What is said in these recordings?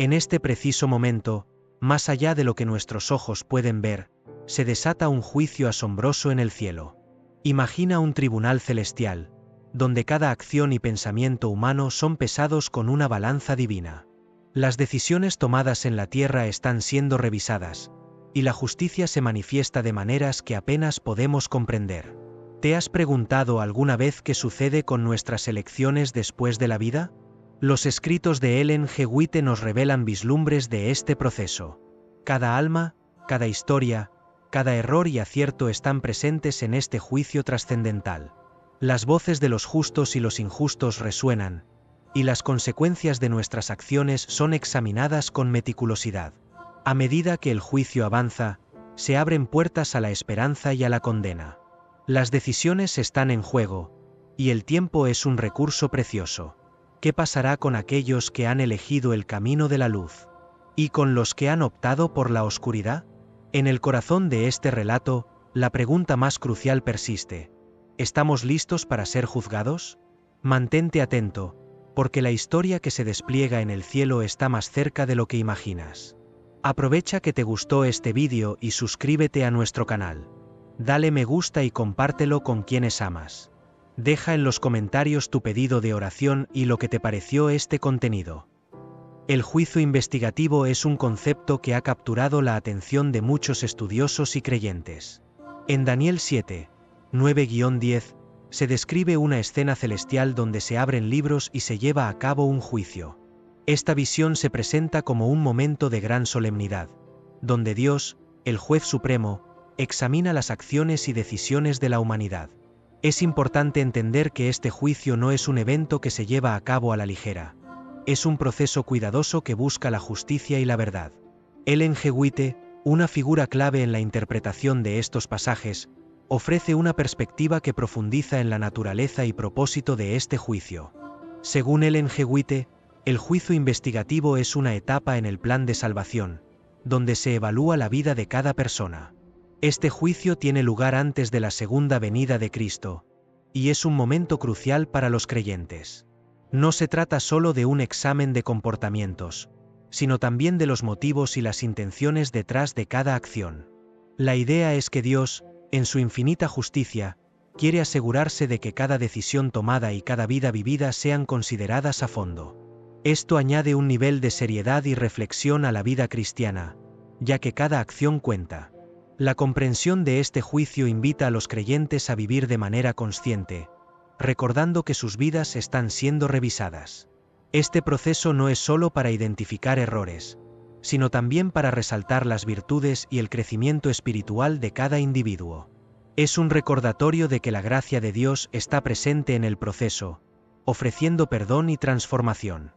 En este preciso momento, más allá de lo que nuestros ojos pueden ver, se desata un juicio asombroso en el cielo. Imagina un tribunal celestial, donde cada acción y pensamiento humano son pesados con una balanza divina. Las decisiones tomadas en la tierra están siendo revisadas, y la justicia se manifiesta de maneras que apenas podemos comprender. ¿Te has preguntado alguna vez qué sucede con nuestras elecciones después de la vida? Los escritos de Ellen G. White nos revelan vislumbres de este proceso. Cada alma, cada historia, cada error y acierto están presentes en este juicio trascendental. Las voces de los justos y los injustos resuenan, y las consecuencias de nuestras acciones son examinadas con meticulosidad. A medida que el juicio avanza, se abren puertas a la esperanza y a la condena. Las decisiones están en juego, y el tiempo es un recurso precioso. ¿Qué pasará con aquellos que han elegido el camino de la luz? ¿Y con los que han optado por la oscuridad? En el corazón de este relato, la pregunta más crucial persiste: ¿estamos listos para ser juzgados? Mantente atento, porque la historia que se despliega en el cielo está más cerca de lo que imaginas. Aprovecha que te gustó este vídeo y suscríbete a nuestro canal. Dale me gusta y compártelo con quienes amas. Deja en los comentarios tu pedido de oración y lo que te pareció este contenido. El juicio investigativo es un concepto que ha capturado la atención de muchos estudiosos y creyentes. En Daniel 7, 9-10, se describe una escena celestial donde se abren libros y se lleva a cabo un juicio. Esta visión se presenta como un momento de gran solemnidad, donde Dios, el juez supremo, examina las acciones y decisiones de la humanidad. Es importante entender que este juicio no es un evento que se lleva a cabo a la ligera. Es un proceso cuidadoso que busca la justicia y la verdad. Ellen G. White, una figura clave en la interpretación de estos pasajes, ofrece una perspectiva que profundiza en la naturaleza y propósito de este juicio. Según Ellen G. White, el juicio investigativo es una etapa en el plan de salvación, donde se evalúa la vida de cada persona. Este juicio tiene lugar antes de la segunda venida de Cristo, y es un momento crucial para los creyentes. No se trata solo de un examen de comportamientos, sino también de los motivos y las intenciones detrás de cada acción. La idea es que Dios, en su infinita justicia, quiere asegurarse de que cada decisión tomada y cada vida vivida sean consideradas a fondo. Esto añade un nivel de seriedad y reflexión a la vida cristiana, ya que cada acción cuenta. La comprensión de este juicio invita a los creyentes a vivir de manera consciente, recordando que sus vidas están siendo revisadas. Este proceso no es solo para identificar errores, sino también para resaltar las virtudes y el crecimiento espiritual de cada individuo. Es un recordatorio de que la gracia de Dios está presente en el proceso, ofreciendo perdón y transformación.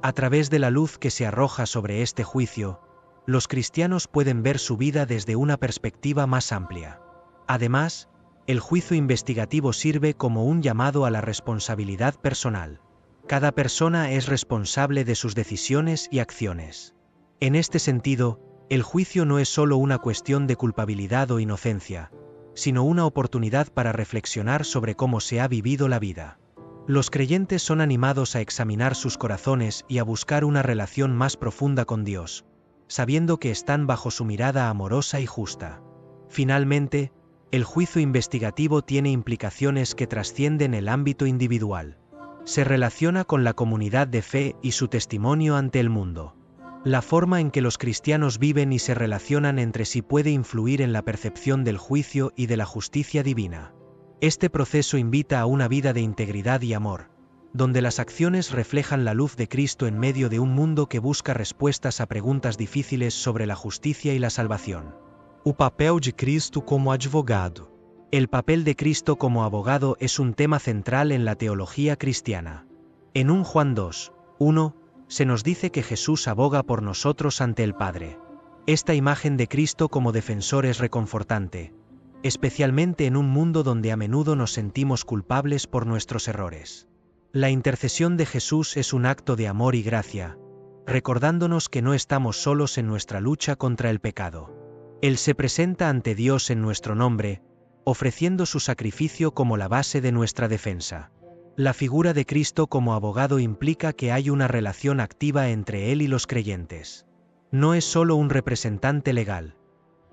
A través de la luz que se arroja sobre este juicio, los cristianos pueden ver su vida desde una perspectiva más amplia. Además, el juicio investigativo sirve como un llamado a la responsabilidad personal. Cada persona es responsable de sus decisiones y acciones. En este sentido, el juicio no es solo una cuestión de culpabilidad o inocencia, sino una oportunidad para reflexionar sobre cómo se ha vivido la vida. Los creyentes son animados a examinar sus corazones y a buscar una relación más profunda con Dios, sabiendo que están bajo su mirada amorosa y justa. Finalmente, el juicio investigativo tiene implicaciones que trascienden el ámbito individual. Se relaciona con la comunidad de fe y su testimonio ante el mundo. La forma en que los cristianos viven y se relacionan entre sí puede influir en la percepción del juicio y de la justicia divina. Este proceso invita a una vida de integridad y amor, donde las acciones reflejan la luz de Cristo en medio de un mundo que busca respuestas a preguntas difíciles sobre la justicia y la salvación. O papel de Cristo como advogado. El papel de Cristo como abogado es un tema central en la teología cristiana. En 1 Juan 2, 1, se nos dice que Jesús aboga por nosotros ante el Padre. Esta imagen de Cristo como defensor es reconfortante, especialmente en un mundo donde a menudo nos sentimos culpables por nuestros errores. La intercesión de Jesús es un acto de amor y gracia, recordándonos que no estamos solos en nuestra lucha contra el pecado. Él se presenta ante Dios en nuestro nombre, ofreciendo su sacrificio como la base de nuestra defensa. La figura de Cristo como abogado implica que hay una relación activa entre Él y los creyentes. No es solo un representante legal.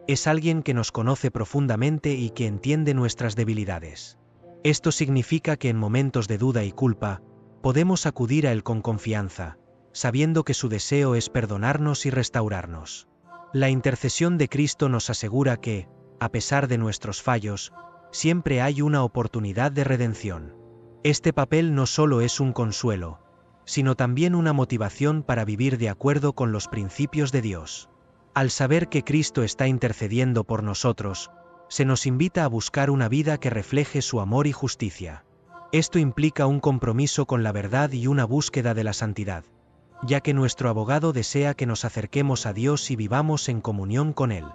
Es alguien que nos conoce profundamente y que entiende nuestras debilidades. Esto significa que en momentos de duda y culpa, podemos acudir a Él con confianza, sabiendo que su deseo es perdonarnos y restaurarnos. La intercesión de Cristo nos asegura que, a pesar de nuestros fallos, siempre hay una oportunidad de redención. Este papel no solo es un consuelo, sino también una motivación para vivir de acuerdo con los principios de Dios. Al saber que Cristo está intercediendo por nosotros, se nos invita a buscar una vida que refleje su amor y justicia. Esto implica un compromiso con la verdad y una búsqueda de la santidad, ya que nuestro abogado desea que nos acerquemos a Dios y vivamos en comunión con Él.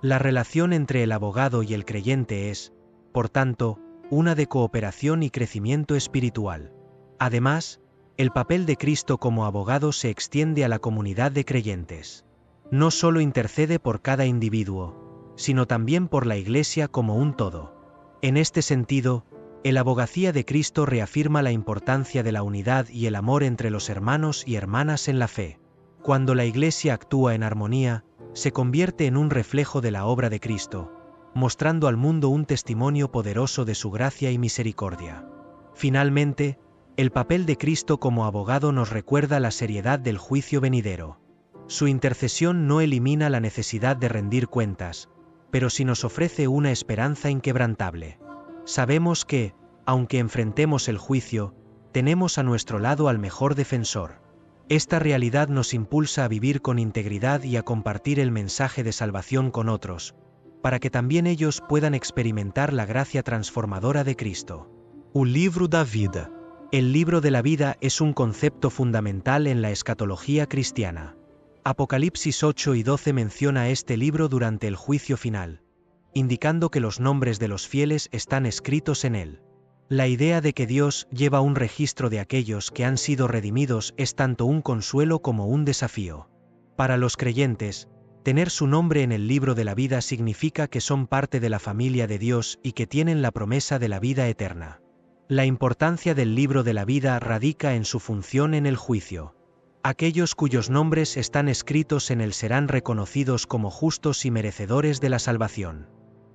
La relación entre el abogado y el creyente es, por tanto, una de cooperación y crecimiento espiritual. Además, el papel de Cristo como abogado se extiende a la comunidad de creyentes. No solo intercede por cada individuo, sino también por la Iglesia como un todo. En este sentido, la abogacía de Cristo reafirma la importancia de la unidad y el amor entre los hermanos y hermanas en la fe. Cuando la Iglesia actúa en armonía, se convierte en un reflejo de la obra de Cristo, mostrando al mundo un testimonio poderoso de su gracia y misericordia. Finalmente, el papel de Cristo como abogado nos recuerda la seriedad del juicio venidero. Su intercesión no elimina la necesidad de rendir cuentas, pero sí nos ofrece una esperanza inquebrantable. Sabemos que, aunque enfrentemos el juicio, tenemos a nuestro lado al mejor defensor. Esta realidad nos impulsa a vivir con integridad y a compartir el mensaje de salvación con otros, para que también ellos puedan experimentar la gracia transformadora de Cristo. O livro da vida. El libro de la vida es un concepto fundamental en la escatología cristiana. Apocalipsis 8 y 12 menciona este libro durante el juicio final, indicando que los nombres de los fieles están escritos en él. La idea de que Dios lleva un registro de aquellos que han sido redimidos es tanto un consuelo como un desafío. Para los creyentes, tener su nombre en el libro de la vida significa que son parte de la familia de Dios y que tienen la promesa de la vida eterna. La importancia del libro de la vida radica en su función en el juicio. Aquellos cuyos nombres están escritos en él serán reconocidos como justos y merecedores de la salvación.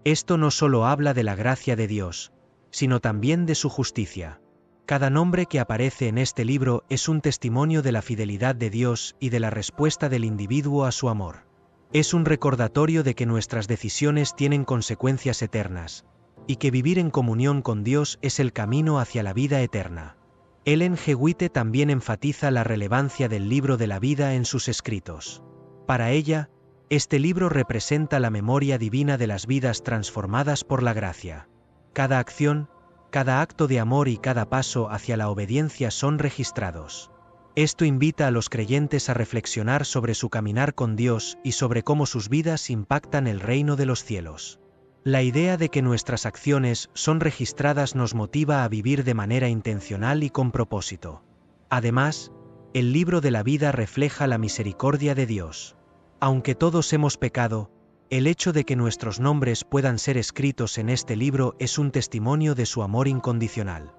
Esto no solo habla de la gracia de Dios, sino también de su justicia. Cada nombre que aparece en este libro es un testimonio de la fidelidad de Dios y de la respuesta del individuo a su amor. Es un recordatorio de que nuestras decisiones tienen consecuencias eternas, y que vivir en comunión con Dios es el camino hacia la vida eterna. Ellen G. White también enfatiza la relevancia del libro de la vida en sus escritos. Para ella, este libro representa la memoria divina de las vidas transformadas por la gracia. Cada acción, cada acto de amor y cada paso hacia la obediencia son registrados. Esto invita a los creyentes a reflexionar sobre su caminar con Dios y sobre cómo sus vidas impactan el reino de los cielos. La idea de que nuestras acciones son registradas nos motiva a vivir de manera intencional y con propósito. Además, el libro de la vida refleja la misericordia de Dios. Aunque todos hemos pecado, el hecho de que nuestros nombres puedan ser escritos en este libro es un testimonio de su amor incondicional.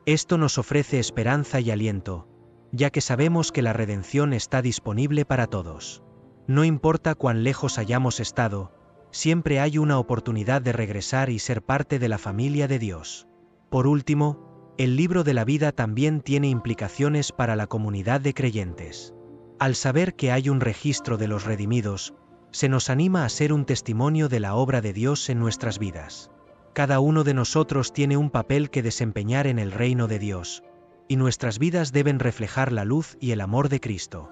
Esto nos ofrece esperanza y aliento, ya que sabemos que la redención está disponible para todos. No importa cuán lejos hayamos estado, siempre hay una oportunidad de regresar y ser parte de la familia de Dios. Por último, el libro de la vida también tiene implicaciones para la comunidad de creyentes. Al saber que hay un registro de los redimidos, se nos anima a ser un testimonio de la obra de Dios en nuestras vidas. Cada uno de nosotros tiene un papel que desempeñar en el reino de Dios, y nuestras vidas deben reflejar la luz y el amor de Cristo.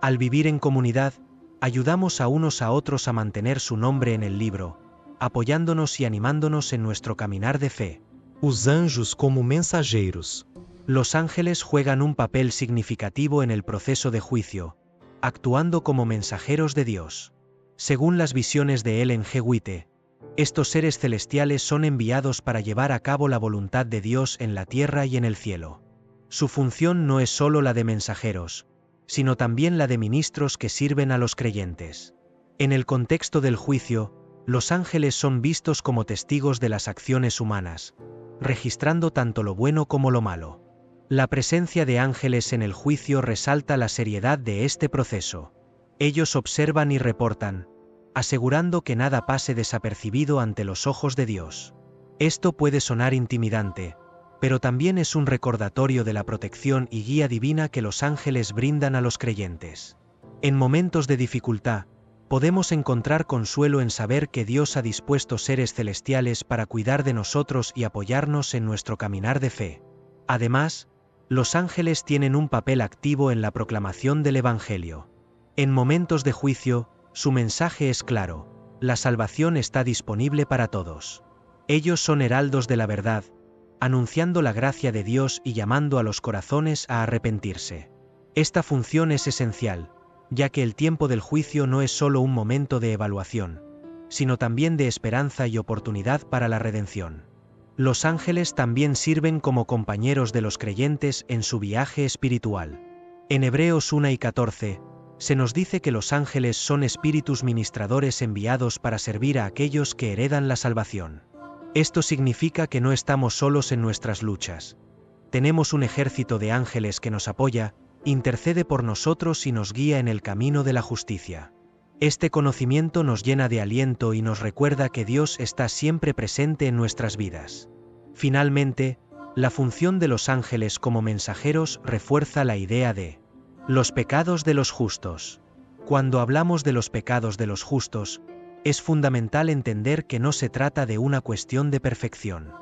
Al vivir en comunidad, ayudamos a unos a otros a mantener su nombre en el libro, apoyándonos y animándonos en nuestro caminar de fe. Os anjos como mensageiros. Los ángeles juegan un papel significativo en el proceso de juicio, actuando como mensajeros de Dios. Según las visiones de Ellen G. White, estos seres celestiales son enviados para llevar a cabo la voluntad de Dios en la tierra y en el cielo. Su función no es solo la de mensajeros, sino también la de ministros que sirven a los creyentes. En el contexto del juicio, los ángeles son vistos como testigos de las acciones humanas, registrando tanto lo bueno como lo malo. La presencia de ángeles en el juicio resalta la seriedad de este proceso. Ellos observan y reportan, asegurando que nada pase desapercibido ante los ojos de Dios. Esto puede sonar intimidante, pero también es un recordatorio de la protección y guía divina que los ángeles brindan a los creyentes. En momentos de dificultad, podemos encontrar consuelo en saber que Dios ha dispuesto seres celestiales para cuidar de nosotros y apoyarnos en nuestro caminar de fe. Además, los ángeles tienen un papel activo en la proclamación del Evangelio. En momentos de juicio, su mensaje es claro: la salvación está disponible para todos. Ellos son heraldos de la verdad, anunciando la gracia de Dios y llamando a los corazones a arrepentirse. Esta función es esencial, ya que el tiempo del juicio no es solo un momento de evaluación, sino también de esperanza y oportunidad para la redención. Los ángeles también sirven como compañeros de los creyentes en su viaje espiritual. En Hebreos 1:14, se nos dice que los ángeles son espíritus ministradores enviados para servir a aquellos que heredan la salvación. Esto significa que no estamos solos en nuestras luchas. Tenemos un ejército de ángeles que nos apoya, intercede por nosotros y nos guía en el camino de la justicia. Este conocimiento nos llena de aliento y nos recuerda que Dios está siempre presente en nuestras vidas. Finalmente, la función de los ángeles como mensajeros refuerza la idea de los pecados de los justos. Cuando hablamos de los pecados de los justos, es fundamental entender que no se trata de una cuestión de perfección.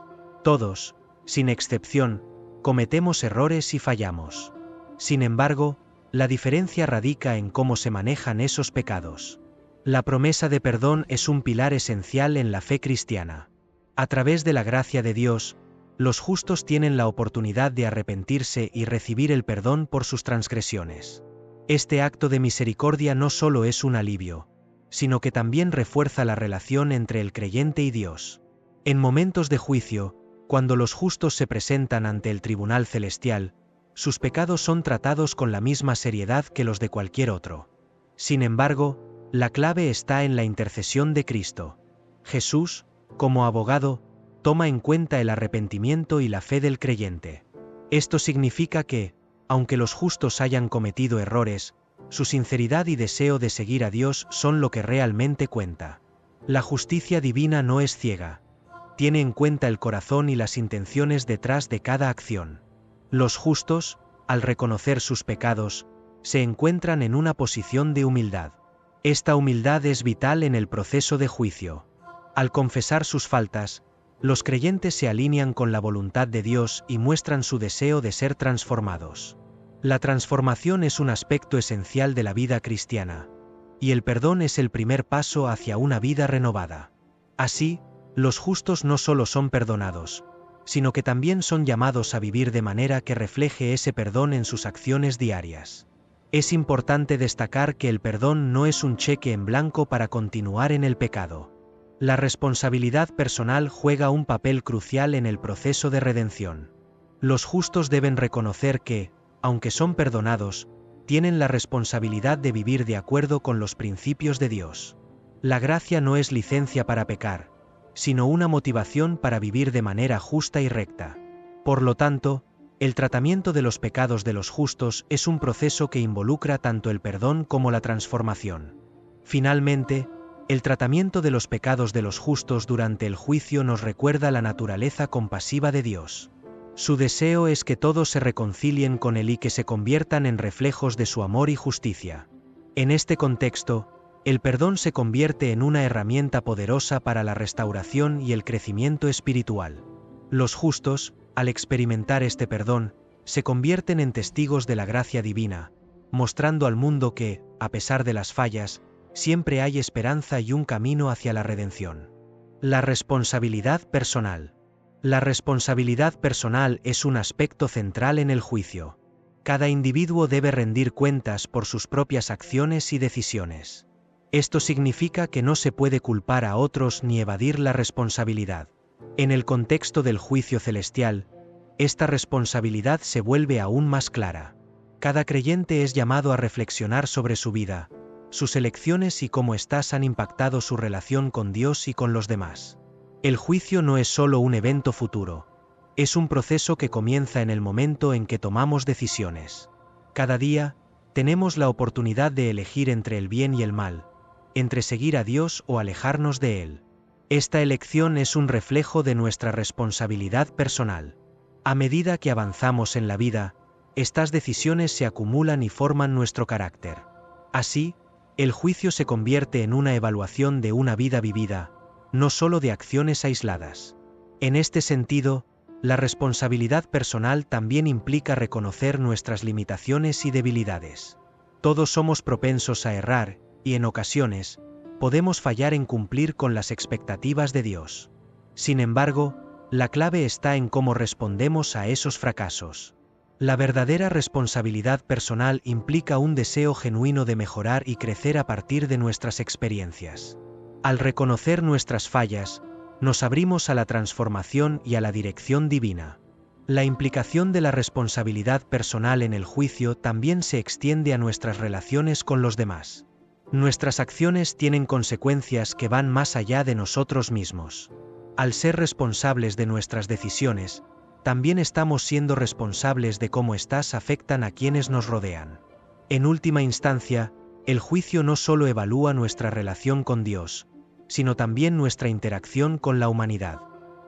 Todos, sin excepción, cometemos errores y fallamos. Sin embargo, la diferencia radica en cómo se manejan esos pecados. La promesa de perdón es un pilar esencial en la fe cristiana. A través de la gracia de Dios, los justos tienen la oportunidad de arrepentirse y recibir el perdón por sus transgresiones. Este acto de misericordia no solo es un alivio, sino que también refuerza la relación entre el creyente y Dios. En momentos de juicio, cuando los justos se presentan ante el tribunal celestial, sus pecados son tratados con la misma seriedad que los de cualquier otro. Sin embargo, la clave está en la intercesión de Cristo. Jesús, como abogado, toma en cuenta el arrepentimiento y la fe del creyente. Esto significa que, aunque los justos hayan cometido errores, su sinceridad y deseo de seguir a Dios son lo que realmente cuenta. La justicia divina no es ciega. Tiene en cuenta el corazón y las intenciones detrás de cada acción. Los justos, al reconocer sus pecados, se encuentran en una posición de humildad. Esta humildad es vital en el proceso de juicio. Al confesar sus faltas, los creyentes se alinean con la voluntad de Dios y muestran su deseo de ser transformados. La transformación es un aspecto esencial de la vida cristiana, y el perdón es el primer paso hacia una vida renovada. Así, los justos no solo son perdonados, sino que también son llamados a vivir de manera que refleje ese perdón en sus acciones diarias. Es importante destacar que el perdón no es un cheque en blanco para continuar en el pecado. La responsabilidad personal juega un papel crucial en el proceso de redención. Los justos deben reconocer que, aunque son perdonados, tienen la responsabilidad de vivir de acuerdo con los principios de Dios. La gracia no es licencia para pecar, sino una motivación para vivir de manera justa y recta. Por lo tanto, el tratamiento de los pecados de los justos es un proceso que involucra tanto el perdón como la transformación. Finalmente, el tratamiento de los pecados de los justos durante el juicio nos recuerda la naturaleza compasiva de Dios. Su deseo es que todos se reconcilien con Él y que se conviertan en reflejos de su amor y justicia. En este contexto, el perdón se convierte en una herramienta poderosa para la restauración y el crecimiento espiritual. Los justos, al experimentar este perdón, se convierten en testigos de la gracia divina, mostrando al mundo que, a pesar de las fallas, siempre hay esperanza y un camino hacia la redención. La responsabilidad personal. La responsabilidad personal es un aspecto central en el juicio. Cada individuo debe rendir cuentas por sus propias acciones y decisiones. Esto significa que no se puede culpar a otros ni evadir la responsabilidad. En el contexto del juicio celestial, esta responsabilidad se vuelve aún más clara. Cada creyente es llamado a reflexionar sobre su vida, sus elecciones y cómo éstas han impactado su relación con Dios y con los demás. El juicio no es solo un evento futuro, Es un proceso que comienza en el momento en que tomamos decisiones. Cada día, tenemos la oportunidad de elegir entre el bien y el mal, entre seguir a Dios o alejarnos de Él. Esta elección es un reflejo de nuestra responsabilidad personal. A medida que avanzamos en la vida, estas decisiones se acumulan y forman nuestro carácter. Así, el juicio se convierte en una evaluación de una vida vivida, no solo de acciones aisladas. En este sentido, la responsabilidad personal también implica reconocer nuestras limitaciones y debilidades. Todos somos propensos a errar, y en ocasiones, podemos fallar en cumplir con las expectativas de Dios. Sin embargo, la clave está en cómo respondemos a esos fracasos. La verdadera responsabilidad personal implica un deseo genuino de mejorar y crecer a partir de nuestras experiencias. Al reconocer nuestras fallas, nos abrimos a la transformación y a la dirección divina. La implicación de la responsabilidad personal en el juicio también se extiende a nuestras relaciones con los demás. Nuestras acciones tienen consecuencias que van más allá de nosotros mismos. Al ser responsables de nuestras decisiones, también estamos siendo responsables de cómo éstas afectan a quienes nos rodean. En última instancia, el juicio no solo evalúa nuestra relación con Dios, sino también nuestra interacción con la humanidad.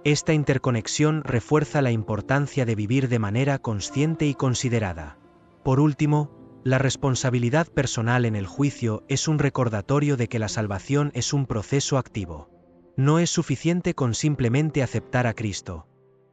Esta interconexión refuerza la importancia de vivir de manera consciente y considerada. Por último, la responsabilidad personal en el juicio es un recordatorio de que la salvación es un proceso activo. No es suficiente con simplemente aceptar a Cristo.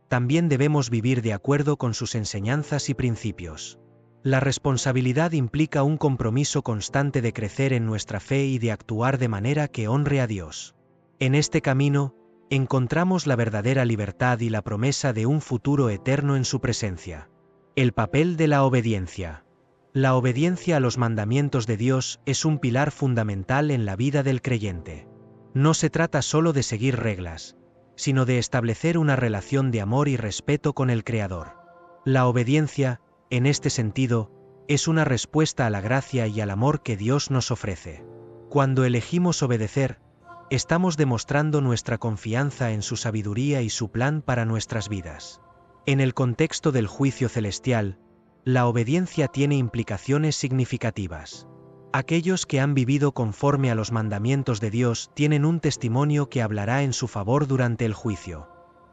También debemos vivir de acuerdo con sus enseñanzas y principios. La responsabilidad implica un compromiso constante de crecer en nuestra fe y de actuar de manera que honre a Dios. En este camino, encontramos la verdadera libertad y la promesa de un futuro eterno en su presencia. El papel de la obediencia. La obediencia a los mandamientos de Dios es un pilar fundamental en la vida del creyente. No se trata solo de seguir reglas, sino de establecer una relación de amor y respeto con el Creador. La obediencia, en este sentido, es una respuesta a la gracia y al amor que Dios nos ofrece. Cuando elegimos obedecer, estamos demostrando nuestra confianza en su sabiduría y su plan para nuestras vidas. En el contexto del juicio celestial, la obediencia tiene implicaciones significativas. Aquellos que han vivido conforme a los mandamientos de Dios tienen un testimonio que hablará en su favor durante el juicio.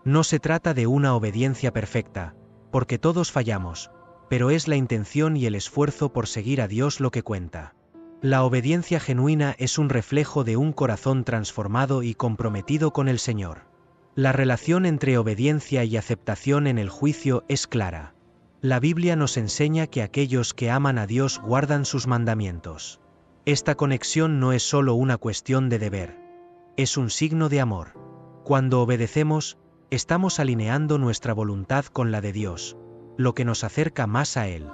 No se trata de una obediencia perfecta, porque todos fallamos, pero es la intención y el esfuerzo por seguir a Dios lo que cuenta. La obediencia genuina es un reflejo de un corazón transformado y comprometido con el Señor. La relación entre obediencia y aceptación en el juicio es clara. La Biblia nos enseña que aquellos que aman a Dios guardan sus mandamientos. Esta conexión no es solo una cuestión de deber, es un signo de amor. Cuando obedecemos, estamos alineando nuestra voluntad con la de Dios, lo que nos acerca más a Él.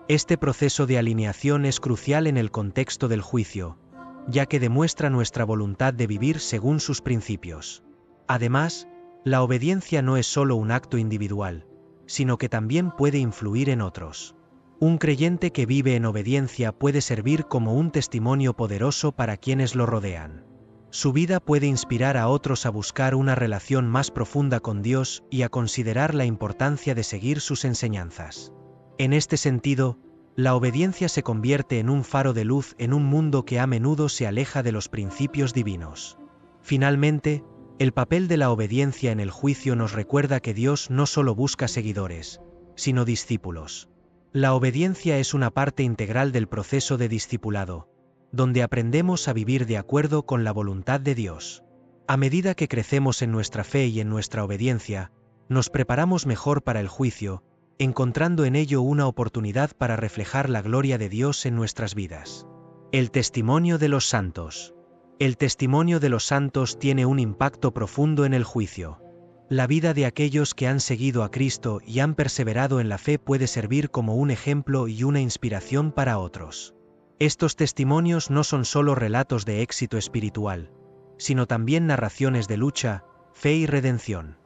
Este proceso de alineación es crucial en el contexto del juicio, ya que demuestra nuestra voluntad de vivir según sus principios. Además, la obediencia no es solo un acto individual, sino que también puede influir en otros. Un creyente que vive en obediencia puede servir como un testimonio poderoso para quienes lo rodean. Su vida puede inspirar a otros a buscar una relación más profunda con Dios y a considerar la importancia de seguir sus enseñanzas. En este sentido, la obediencia se convierte en un faro de luz en un mundo que a menudo se aleja de los principios divinos. Finalmente, el papel de la obediencia en el juicio nos recuerda que Dios no solo busca seguidores, sino discípulos. La obediencia es una parte integral del proceso de discipulado, donde aprendemos a vivir de acuerdo con la voluntad de Dios. A medida que crecemos en nuestra fe y en nuestra obediencia, nos preparamos mejor para el juicio, encontrando en ello una oportunidad para reflejar la gloria de Dios en nuestras vidas. El testimonio de los santos. El testimonio de los santos tiene un impacto profundo en el juicio. La vida de aquellos que han seguido a Cristo y han perseverado en la fe puede servir como un ejemplo y una inspiración para otros. Estos testimonios no son solo relatos de éxito espiritual, sino también narraciones de lucha, fe y redención.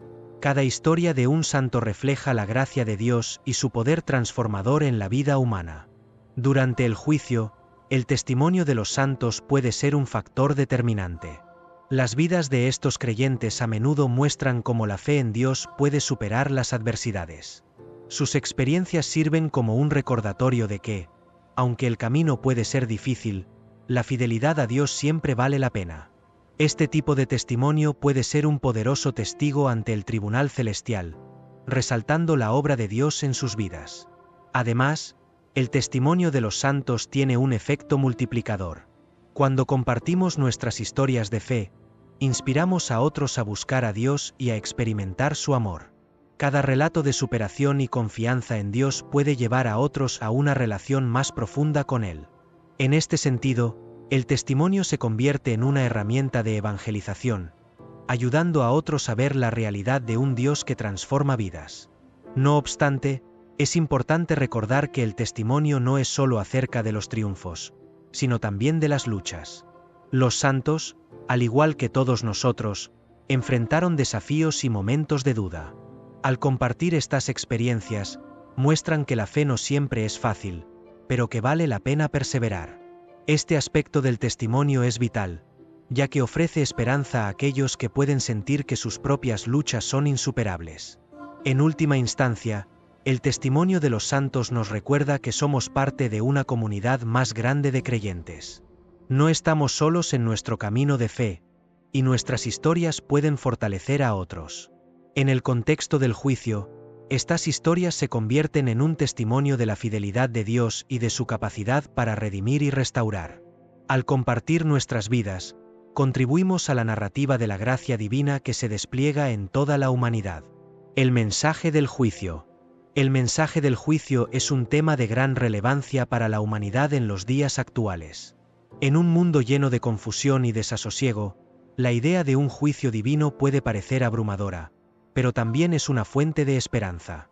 Cada historia de un santo refleja la gracia de Dios y su poder transformador en la vida humana. Durante el juicio, el testimonio de los santos puede ser un factor determinante. Las vidas de estos creyentes a menudo muestran cómo la fe en Dios puede superar las adversidades. Sus experiencias sirven como un recordatorio de que, aunque el camino puede ser difícil, la fidelidad a Dios siempre vale la pena. Este tipo de testimonio puede ser un poderoso testigo ante el tribunal celestial, resaltando la obra de Dios en sus vidas. Además, el testimonio de los santos tiene un efecto multiplicador. Cuando compartimos nuestras historias de fe, inspiramos a otros a buscar a Dios y a experimentar su amor. Cada relato de superación y confianza en Dios puede llevar a otros a una relación más profunda con Él. En este sentido, el testimonio se convierte en una herramienta de evangelización, ayudando a otros a ver la realidad de un Dios que transforma vidas. No obstante, es importante recordar que el testimonio no es solo acerca de los triunfos, sino también de las luchas. Los santos, al igual que todos nosotros, enfrentaron desafíos y momentos de duda. Al compartir estas experiencias, muestran que la fe no siempre es fácil, pero que vale la pena perseverar. Este aspecto del testimonio es vital, ya que ofrece esperanza a aquellos que pueden sentir que sus propias luchas son insuperables. En última instancia, el testimonio de los santos nos recuerda que somos parte de una comunidad más grande de creyentes. No estamos solos en nuestro camino de fe, y nuestras historias pueden fortalecer a otros. En el contexto del juicio, estas historias se convierten en un testimonio de la fidelidad de Dios y de su capacidad para redimir y restaurar. Al compartir nuestras vidas, contribuimos a la narrativa de la gracia divina que se despliega en toda la humanidad. El mensaje del juicio. El mensaje del juicio es un tema de gran relevancia para la humanidad en los días actuales. En un mundo lleno de confusión y desasosiego, la idea de un juicio divino puede parecer abrumadora, pero también es una fuente de esperanza.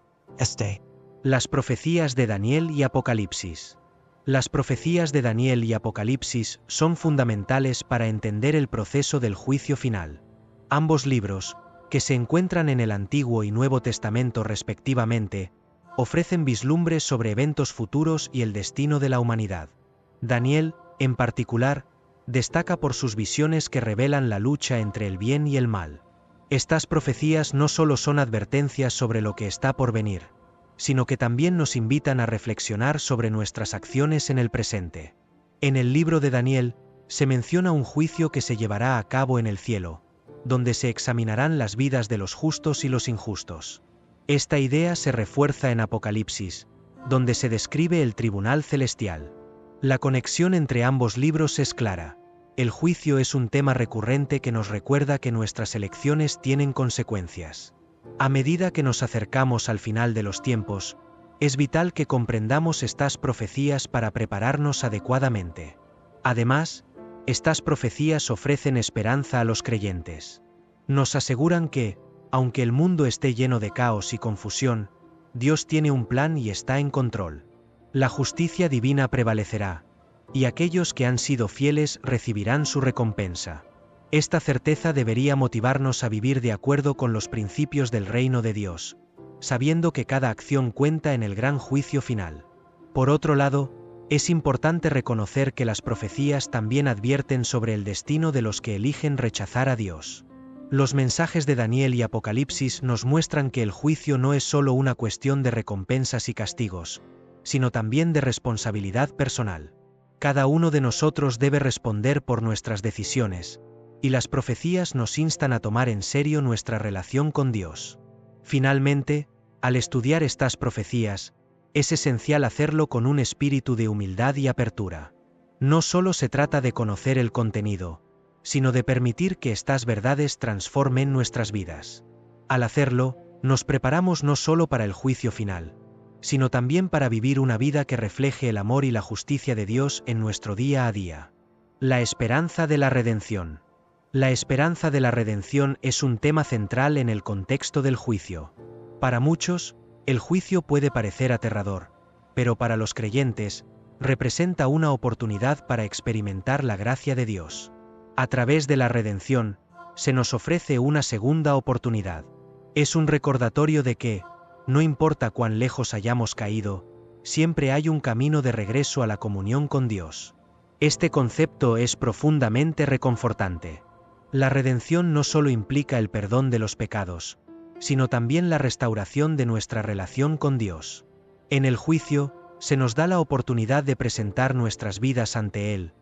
Las profecías de Daniel y Apocalipsis. Las profecías de Daniel y Apocalipsis son fundamentales para entender el proceso del juicio final. Ambos libros, que se encuentran en el Antiguo y Nuevo Testamento respectivamente, ofrecen vislumbres sobre eventos futuros y el destino de la humanidad. Daniel, en particular, destaca por sus visiones que revelan la lucha entre el bien y el mal. Estas profecías no solo son advertencias sobre lo que está por venir, sino que también nos invitan a reflexionar sobre nuestras acciones en el presente. En el libro de Daniel, se menciona un juicio que se llevará a cabo en el cielo, donde se examinarán las vidas de los justos y los injustos. Esta idea se refuerza en Apocalipsis, donde se describe el tribunal celestial. La conexión entre ambos libros es clara. El juicio es un tema recurrente que nos recuerda que nuestras elecciones tienen consecuencias. A medida que nos acercamos al final de los tiempos, es vital que comprendamos estas profecías para prepararnos adecuadamente. Además, estas profecías ofrecen esperanza a los creyentes. Nos aseguran que, aunque el mundo esté lleno de caos y confusión, Dios tiene un plan y está en control. La justicia divina prevalecerá, y aquellos que han sido fieles recibirán su recompensa. Esta certeza debería motivarnos a vivir de acuerdo con los principios del reino de Dios, sabiendo que cada acción cuenta en el gran juicio final. Por otro lado, es importante reconocer que las profecías también advierten sobre el destino de los que eligen rechazar a Dios. Los mensajes de Daniel y Apocalipsis nos muestran que el juicio no es solo una cuestión de recompensas y castigos, sino también de responsabilidad personal. Cada uno de nosotros debe responder por nuestras decisiones, y las profecías nos instan a tomar en serio nuestra relación con Dios. Finalmente, al estudiar estas profecías, es esencial hacerlo con un espíritu de humildad y apertura. No solo se trata de conocer el contenido, sino de permitir que estas verdades transformen nuestras vidas. Al hacerlo, nos preparamos no solo para el juicio final, sino también para vivir una vida que refleje el amor y la justicia de Dios en nuestro día a día. La esperanza de la redención. La esperanza de la redención es un tema central en el contexto del juicio. Para muchos, el juicio puede parecer aterrador, pero para los creyentes, representa una oportunidad para experimentar la gracia de Dios. A través de la redención, se nos ofrece una segunda oportunidad. Es un recordatorio de que, no importa cuán lejos hayamos caído, siempre hay un camino de regreso a la comunión con Dios. Este concepto es profundamente reconfortante. La redención no solo implica el perdón de los pecados, sino también la restauración de nuestra relación con Dios. En el juicio, se nos da la oportunidad de presentar nuestras vidas ante Él,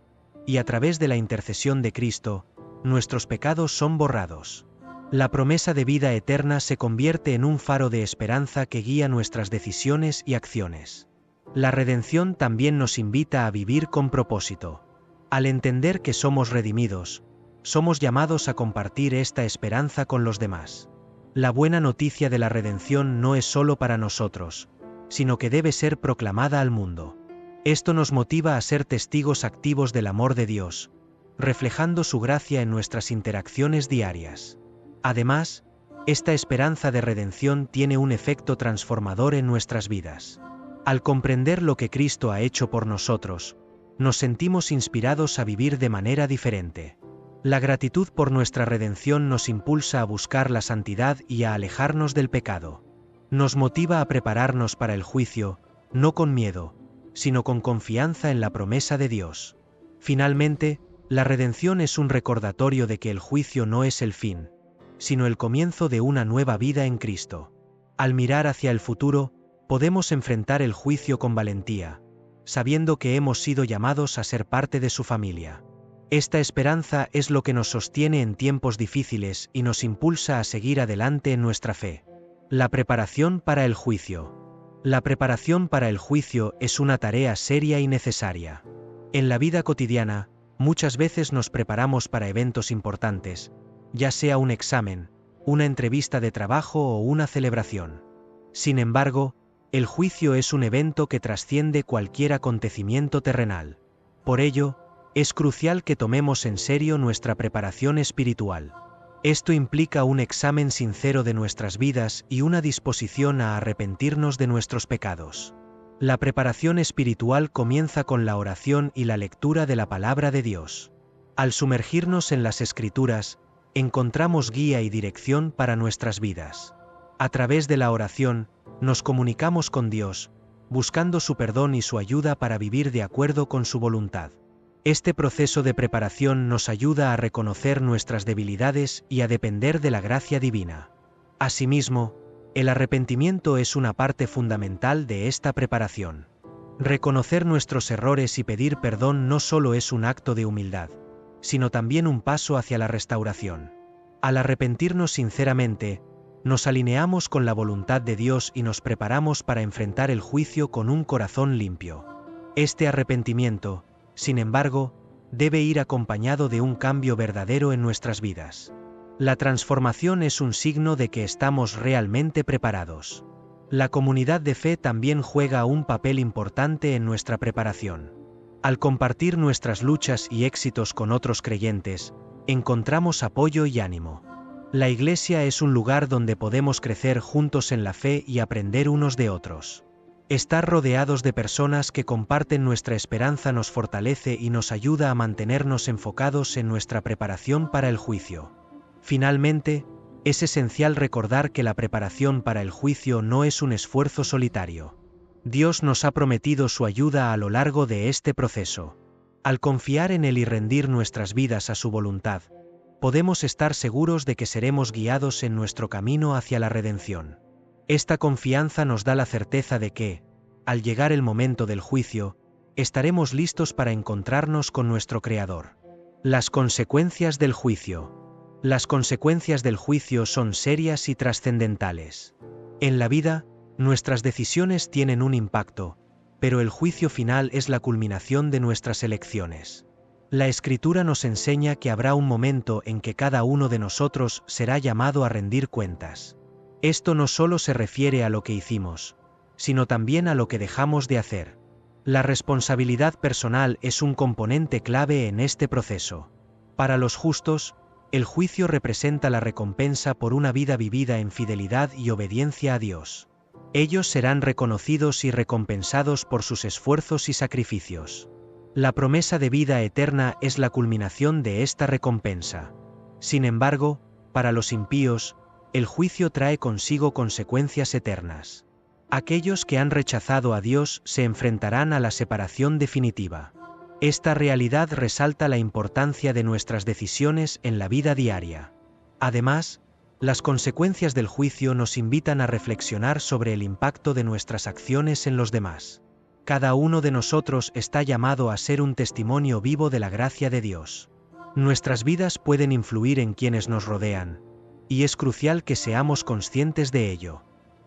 y a través de la intercesión de Cristo, nuestros pecados son borrados. La promesa de vida eterna se convierte en un faro de esperanza que guía nuestras decisiones y acciones. La redención también nos invita a vivir con propósito. Al entender que somos redimidos, somos llamados a compartir esta esperanza con los demás. La buena noticia de la redención no es solo para nosotros, sino que debe ser proclamada al mundo. Esto nos motiva a ser testigos activos del amor de Dios, reflejando su gracia en nuestras interacciones diarias. Además, esta esperanza de redención tiene un efecto transformador en nuestras vidas. Al comprender lo que Cristo ha hecho por nosotros, nos sentimos inspirados a vivir de manera diferente. La gratitud por nuestra redención nos impulsa a buscar la santidad y a alejarnos del pecado. Nos motiva a prepararnos para el juicio, no con miedo, sino con confianza en la promesa de Dios. Finalmente, la redención es un recordatorio de que el juicio no es el fin, sino el comienzo de una nueva vida en Cristo. Al mirar hacia el futuro, podemos enfrentar el juicio con valentía, sabiendo que hemos sido llamados a ser parte de su familia. Esta esperanza es lo que nos sostiene en tiempos difíciles y nos impulsa a seguir adelante en nuestra fe. La preparación para el juicio. La preparación para el juicio es una tarea seria y necesaria. En la vida cotidiana, muchas veces nos preparamos para eventos importantes, ya sea un examen, una entrevista de trabajo o una celebración. Sin embargo, el juicio es un evento que trasciende cualquier acontecimiento terrenal. Por ello, es crucial que tomemos en serio nuestra preparación espiritual. Esto implica un examen sincero de nuestras vidas y una disposición a arrepentirnos de nuestros pecados. La preparación espiritual comienza con la oración y la lectura de la palabra de Dios. Al sumergirnos en las Escrituras, encontramos guía y dirección para nuestras vidas. A través de la oración, nos comunicamos con Dios, buscando su perdón y su ayuda para vivir de acuerdo con su voluntad. Este proceso de preparación nos ayuda a reconocer nuestras debilidades y a depender de la gracia divina. Asimismo, el arrepentimiento es una parte fundamental de esta preparación. Reconocer nuestros errores y pedir perdón no solo es un acto de humildad, sino también un paso hacia la restauración. Al arrepentirnos sinceramente, nos alineamos con la voluntad de Dios y nos preparamos para enfrentar el juicio con un corazón limpio. Este arrepentimiento, sin embargo, debe ir acompañado de un cambio verdadero en nuestras vidas. La transformación es un signo de que estamos realmente preparados. La comunidad de fe también juega un papel importante en nuestra preparación. Al compartir nuestras luchas y éxitos con otros creyentes, encontramos apoyo y ánimo. La iglesia es un lugar donde podemos crecer juntos en la fe y aprender unos de otros. Estar rodeados de personas que comparten nuestra esperanza nos fortalece y nos ayuda a mantenernos enfocados en nuestra preparación para el juicio. Finalmente, es esencial recordar que la preparación para el juicio no es un esfuerzo solitario. Dios nos ha prometido su ayuda a lo largo de este proceso. Al confiar en Él y rendir nuestras vidas a su voluntad, podemos estar seguros de que seremos guiados en nuestro camino hacia la redención. Esta confianza nos da la certeza de que, al llegar el momento del juicio, estaremos listos para encontrarnos con nuestro Creador. Las consecuencias del juicio. Las consecuencias del juicio son serias y trascendentales. En la vida, nuestras decisiones tienen un impacto, pero el juicio final es la culminación de nuestras elecciones. La Escritura nos enseña que habrá un momento en que cada uno de nosotros será llamado a rendir cuentas. Esto no solo se refiere a lo que hicimos, sino también a lo que dejamos de hacer. La responsabilidad personal es un componente clave en este proceso. Para los justos, el juicio representa la recompensa por una vida vivida en fidelidad y obediencia a Dios. Ellos serán reconocidos y recompensados por sus esfuerzos y sacrificios. La promesa de vida eterna es la culminación de esta recompensa. Sin embargo, para los impíos, el juicio trae consigo consecuencias eternas. Aquellos que han rechazado a Dios se enfrentarán a la separación definitiva. Esta realidad resalta la importancia de nuestras decisiones en la vida diaria. Además, las consecuencias del juicio nos invitan a reflexionar sobre el impacto de nuestras acciones en los demás. Cada uno de nosotros está llamado a ser un testimonio vivo de la gracia de Dios. Nuestras vidas pueden influir en quienes nos rodean, y es crucial que seamos conscientes de ello.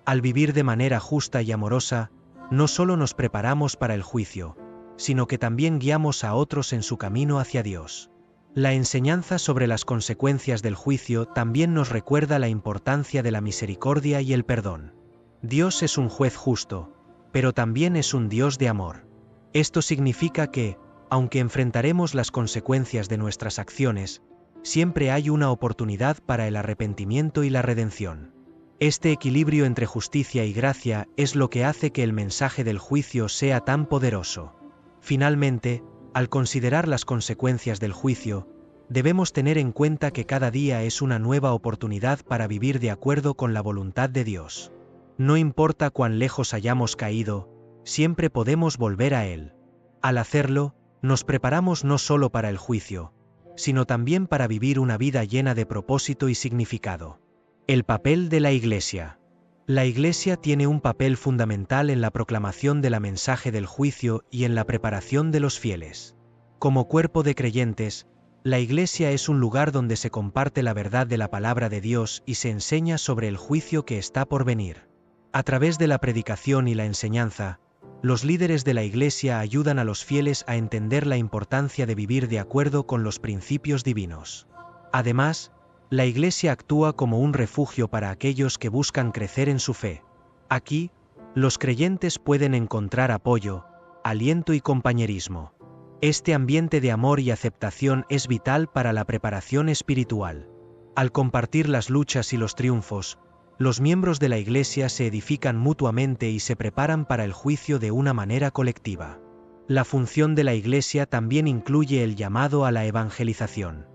Al vivir de manera justa y amorosa, no solo nos preparamos para el juicio, sino que también guiamos a otros en su camino hacia Dios. La enseñanza sobre las consecuencias del juicio también nos recuerda la importancia de la misericordia y el perdón. Dios es un juez justo, pero también es un Dios de amor. Esto significa que, aunque enfrentaremos las consecuencias de nuestras acciones, siempre hay una oportunidad para el arrepentimiento y la redención. Este equilibrio entre justicia y gracia es lo que hace que el mensaje del juicio sea tan poderoso. Finalmente, al considerar las consecuencias del juicio, debemos tener en cuenta que cada día es una nueva oportunidad para vivir de acuerdo con la voluntad de Dios. No importa cuán lejos hayamos caído, siempre podemos volver a Él. Al hacerlo, nos preparamos no solo para el juicio, sino también para vivir una vida llena de propósito y significado. El papel de la Iglesia. La Iglesia tiene un papel fundamental en la proclamación del mensaje del juicio y en la preparación de los fieles. Como cuerpo de creyentes, la Iglesia es un lugar donde se comparte la verdad de la palabra de Dios y se enseña sobre el juicio que está por venir. A través de la predicación y la enseñanza, los líderes de la Iglesia ayudan a los fieles a entender la importancia de vivir de acuerdo con los principios divinos. Además, la Iglesia actúa como un refugio para aquellos que buscan crecer en su fe. Aquí, los creyentes pueden encontrar apoyo, aliento y compañerismo. Este ambiente de amor y aceptación es vital para la preparación espiritual. Al compartir las luchas y los triunfos, los miembros de la Iglesia se edifican mutuamente y se preparan para el juicio de una manera colectiva. La función de la Iglesia también incluye el llamado a la evangelización.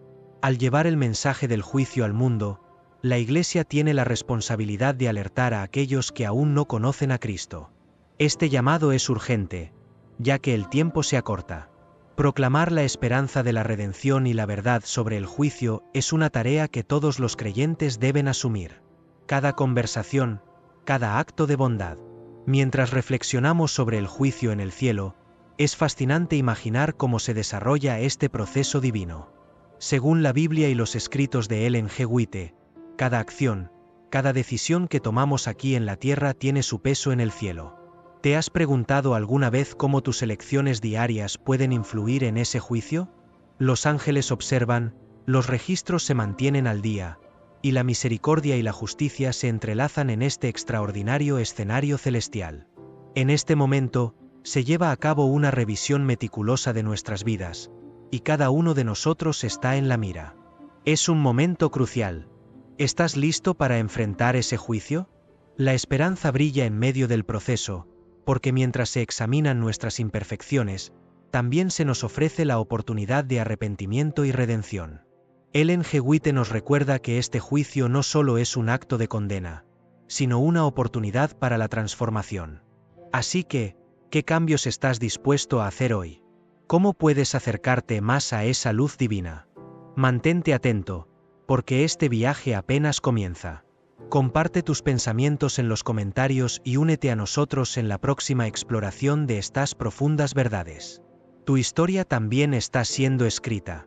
Al llevar el mensaje del juicio al mundo, la Iglesia tiene la responsabilidad de alertar a aquellos que aún no conocen a Cristo. Este llamado es urgente, ya que el tiempo se acorta. Proclamar la esperanza de la redención y la verdad sobre el juicio es una tarea que todos los creyentes deben asumir. Cada conversación, cada acto de bondad. Mientras reflexionamos sobre el juicio en el cielo, es fascinante imaginar cómo se desarrolla este proceso divino. Según la Biblia y los escritos de Ellen G. White, cada acción, cada decisión que tomamos aquí en la tierra tiene su peso en el cielo. ¿Te has preguntado alguna vez cómo tus elecciones diarias pueden influir en ese juicio? Los ángeles observan, los registros se mantienen al día, y la misericordia y la justicia se entrelazan en este extraordinario escenario celestial. En este momento, se lleva a cabo una revisión meticulosa de nuestras vidas, y cada uno de nosotros está en la mira. Es un momento crucial. ¿Estás listo para enfrentar ese juicio? La esperanza brilla en medio del proceso, porque mientras se examinan nuestras imperfecciones, también se nos ofrece la oportunidad de arrepentimiento y redención. Ellen G. White nos recuerda que este juicio no solo es un acto de condena, sino una oportunidad para la transformación. Así que, ¿qué cambios estás dispuesto a hacer hoy? ¿Cómo puedes acercarte más a esa luz divina? Mantente atento, porque este viaje apenas comienza. Comparte tus pensamientos en los comentarios y únete a nosotros en la próxima exploración de estas profundas verdades. Tu historia también está siendo escrita.